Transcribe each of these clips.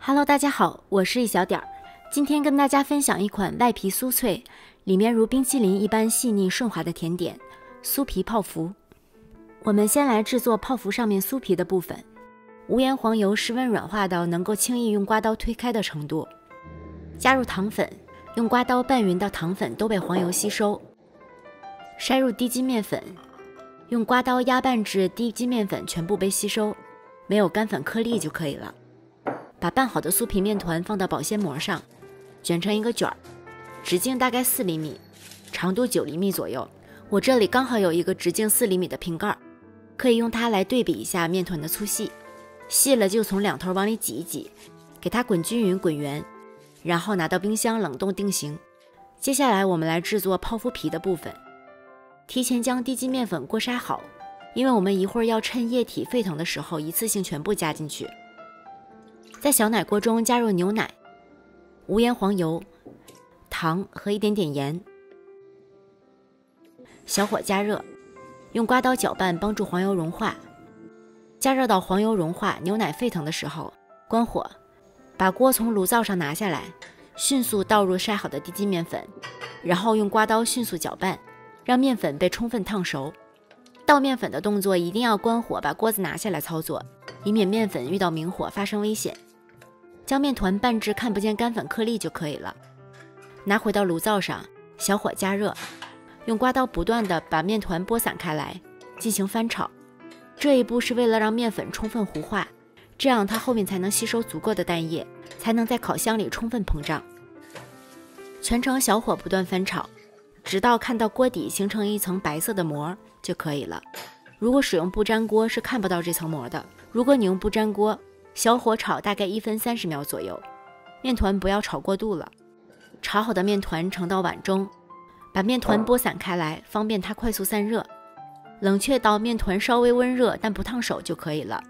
Hello， 大家好，我是一小点儿。今天跟大家分享一款外皮酥脆，里面如冰淇淋一般细腻顺滑的甜点——酥皮泡芙。我们先来制作泡芙上面酥皮的部分。无盐黄油室温软化到能够轻易用刮刀推开的程度，加入糖粉，用刮刀拌匀到糖粉都被黄油吸收。筛入低筋面粉，用刮刀压拌至低筋面粉全部被吸收，没有干粉颗粒就可以了。把拌好的酥皮面团放到保鲜膜上，卷成一个卷儿，直径大概4厘米，长度9厘米左右。我这里刚好有一个直径4厘米的瓶盖，可以用它来对比一下面团的粗细。细了就从两头往里挤一挤，给它滚均匀滚圆，然后拿到冰箱冷冻定型。接下来我们来制作泡芙皮的部分。提前将低筋面粉过筛好，因为我们一会儿要趁液体沸腾的时候一次性全部加进去。在小奶锅中加入牛奶、无盐黄油、糖和一点点盐，小火加热，用刮刀搅拌帮助黄油融化。加热到黄油融化、牛奶沸腾的时候，关火，把锅从炉灶上拿下来，迅速倒入筛好的低筋面粉，然后用刮刀迅速搅拌，让面粉被充分烫熟。倒面粉的动作一定要关火，把锅子拿下来操作，以免面粉遇到明火发生危险。将面团拌至看不见干粉颗粒就可以了。拿回到炉灶上，小火加热，用刮刀不断地把面团拨散开来，进行翻炒。这一步是为了让面粉充分糊化，这样它后面才能吸收足够的蛋液，才能在烤箱里充分膨胀。全程小火不断翻炒，直到看到锅底形成一层白色的膜就可以了。如果使用不粘锅是看不到这层膜的。如果你用不粘锅，小火炒大概1分30秒左右，面团不要炒过度了。炒好的面团盛到碗中，把面团拨散开来，方便它快速散热。冷却到面团稍微温热但不烫手就可以了。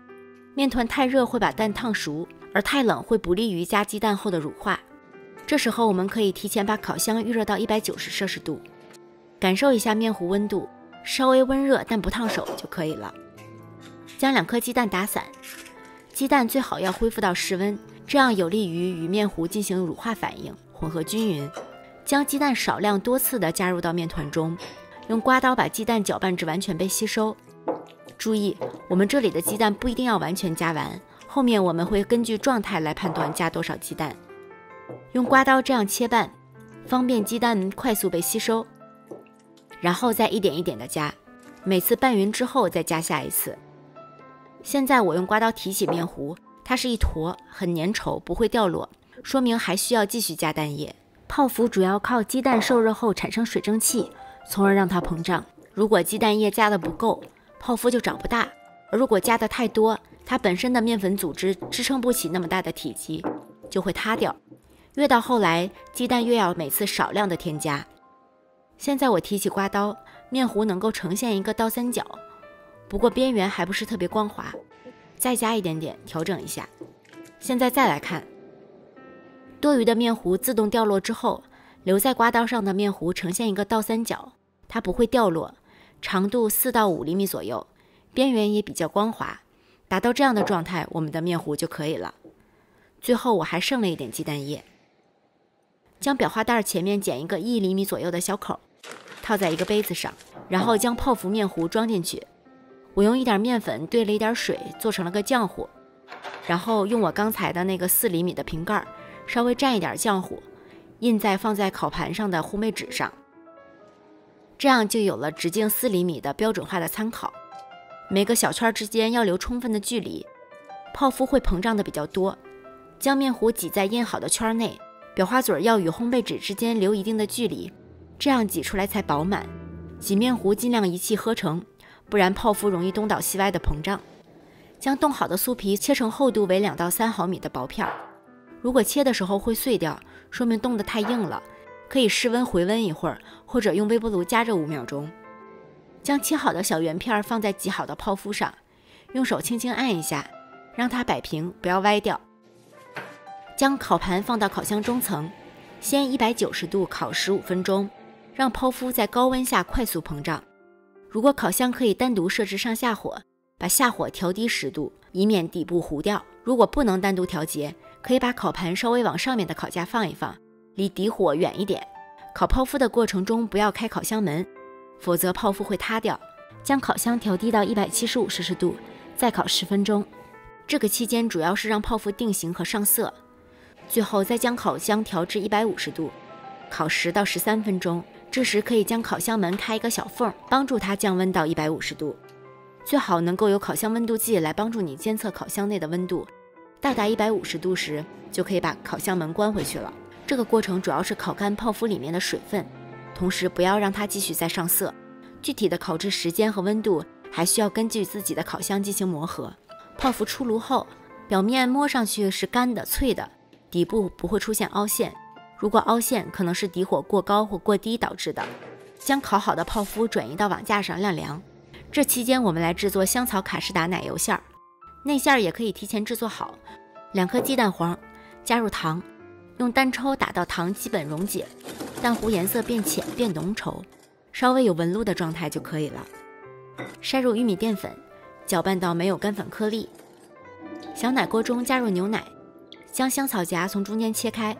面团太热会把蛋烫熟，而太冷会不利于加鸡蛋后的乳化。这时候我们可以提前把烤箱预热到190摄氏度，感受一下面糊温度，稍微温热但不烫手就可以了。将2颗鸡蛋打散，鸡蛋最好要恢复到室温，这样有利于与面糊进行乳化反应，混合均匀。将鸡蛋少量多次地加入到面团中，用刮刀把鸡蛋搅拌至完全被吸收。注意，我们这里的鸡蛋不一定要完全加完，后面我们会根据状态来判断加多少鸡蛋。用刮刀这样切拌，方便鸡蛋快速被吸收。然后再一点一点地加，每次拌匀之后再加下一次。现在我用刮刀提起面糊，它是一坨，很粘稠，不会掉落，说明还需要继续加蛋液。泡芙主要靠鸡蛋受热后产生水蒸气，从而让它膨胀。如果鸡蛋液加的不够，泡芙就长不大；而如果加的太多，它本身的面粉组织支撑不起那么大的体积，就会塌掉。越到后来，鸡蛋越要每次少量的添加。现在我提起刮刀，面糊能够呈现一个倒三角，不过边缘还不是特别光滑，再加一点点调整一下。现在再来看，多余的面糊自动掉落之后，留在刮刀上的面糊呈现一个倒三角，它不会掉落，长度4到5厘米左右，边缘也比较光滑。达到这样的状态，我们的面糊就可以了。最后我还剩了一点鸡蛋液，将裱花袋前面剪一个1厘米左右的小口，套在一个杯子上，然后将泡芙面糊装进去。我用一点面粉兑了一点水，做成了个浆糊，然后用我刚才的那个4厘米的瓶盖稍微蘸一点浆糊，印在放在烤盘上的烘焙纸上，这样就有了直径4厘米的标准化的参考。每个小圈之间要留充分的距离，泡芙会膨胀的比较多。将面糊挤在印好的圈内，裱花嘴要与烘焙纸之间留一定的距离，这样挤出来才饱满。挤面糊尽量一气呵成，不然泡芙容易东倒西歪的膨胀。将冻好的酥皮切成厚度为2到3毫米的薄片，如果切的时候会碎掉，说明冻得太硬了，可以室温回温一会儿，或者用微波炉加热5秒钟。将切好的小圆片放在挤好的泡芙上，用手轻轻按一下，让它摆平，不要歪掉。将烤盘放到烤箱中层，先190度烤15分钟，让泡芙在高温下快速膨胀。如果烤箱可以单独设置上下火，把下火调低10度，以免底部糊掉。如果不能单独调节，可以把烤盘稍微往上面的烤架放一放，离底火远一点。烤泡芙的过程中不要开烤箱门，否则泡芙会塌掉。将烤箱调低到175摄氏度，再烤10分钟。这个期间主要是让泡芙定型和上色。最后再将烤箱调至150度，烤10到13分钟。这时可以将烤箱门开一个小缝，帮助它降温到150度。最好能够有烤箱温度计来帮助你监测烤箱内的温度。到达150度时，就可以把烤箱门关回去了。这个过程主要是烤干泡芙里面的水分，同时不要让它继续再上色。具体的烤制时间和温度还需要根据自己的烤箱进行磨合。泡芙出炉后，表面摸上去是干的、脆的，底部不会出现凹陷。如果凹陷，可能是底火过高或过低导致的。将烤好的泡芙转移到网架上晾凉。这期间我们来制作香草卡士达奶油馅儿。内馅儿也可以提前制作好，2颗鸡蛋黄，加入糖，用单抽打到糖基本溶解，蛋糊颜色变浅变浓稠，稍微有纹路的状态就可以了。筛入玉米淀粉，搅拌到没有干粉颗粒。小奶锅中加入牛奶，将香草荚从中间切开，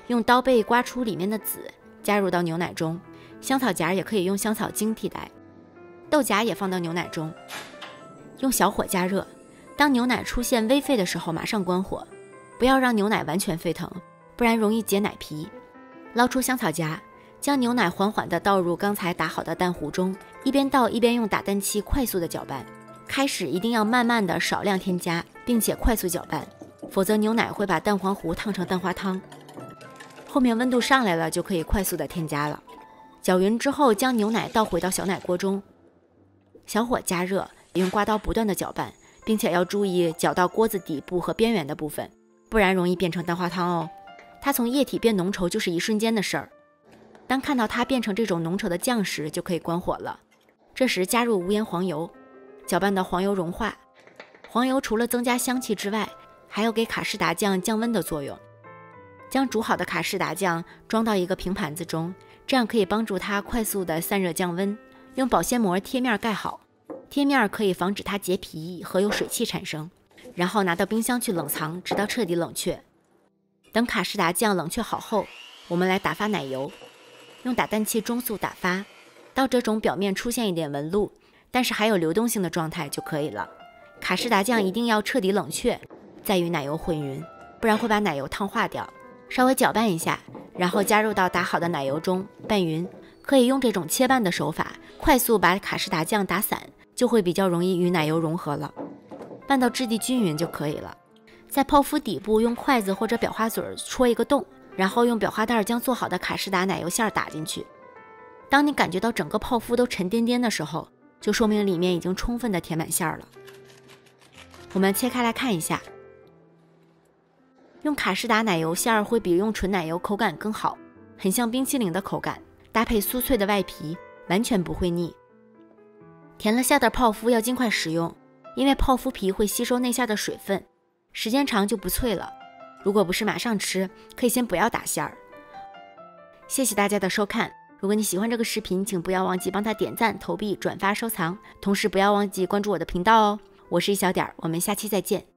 用刀背刮出里面的籽，加入到牛奶中。香草荚也可以用香草精替代。豆荚也放到牛奶中，用小火加热。当牛奶出现微沸的时候，马上关火，不要让牛奶完全沸腾，不然容易结奶皮。捞出香草荚，将牛奶缓缓地倒入刚才打好的蛋糊中，一边倒一边用打蛋器快速地搅拌。开始一定要慢慢的少量添加，并且快速搅拌，否则牛奶会把蛋黄糊烫成蛋花汤。后面温度上来了，就可以快速的添加了。搅匀之后，将牛奶倒回到小奶锅中，小火加热，用刮刀不断的搅拌，并且要注意搅到锅子底部和边缘的部分，不然容易变成蛋花汤哦。它从液体变浓稠就是一瞬间的事儿。当看到它变成这种浓稠的酱时，就可以关火了。这时加入无盐黄油，搅拌到黄油融化。黄油除了增加香气之外，还有给卡士达酱降温的作用。将煮好的卡士达酱装到一个平盘子中，这样可以帮助它快速的散热降温。用保鲜膜贴面盖好，贴面可以防止它结皮和有水汽产生。然后拿到冰箱去冷藏，直到彻底冷却。等卡士达酱冷却好后，我们来打发奶油。用打蛋器中速打发，到这种表面出现一点纹路，但是还有流动性的状态就可以了。卡士达酱一定要彻底冷却，再与奶油混匀，不然会把奶油烫化掉。稍微搅拌一下，然后加入到打好的奶油中拌匀。可以用这种切拌的手法，快速把卡士达酱打散，就会比较容易与奶油融合了。拌到质地均匀就可以了。在泡芙底部用筷子或者裱花嘴戳一个洞，然后用裱花袋将做好的卡士达奶油馅打进去。当你感觉到整个泡芙都沉甸甸的时候，就说明里面已经充分的填满馅了。我们切开来看一下，用卡士达奶油馅会比用纯奶油口感更好，很像冰淇淋的口感，搭配酥脆的外皮，完全不会腻。填了馅的泡芙要尽快食用，因为泡芙皮会吸收内馅的水分，时间长就不脆了。如果不是马上吃，可以先不要打馅儿。谢谢大家的收看，如果你喜欢这个视频，请不要忘记帮它点赞、投币、转发、收藏，同时不要忘记关注我的频道哦。我是一小点，我们下期再见。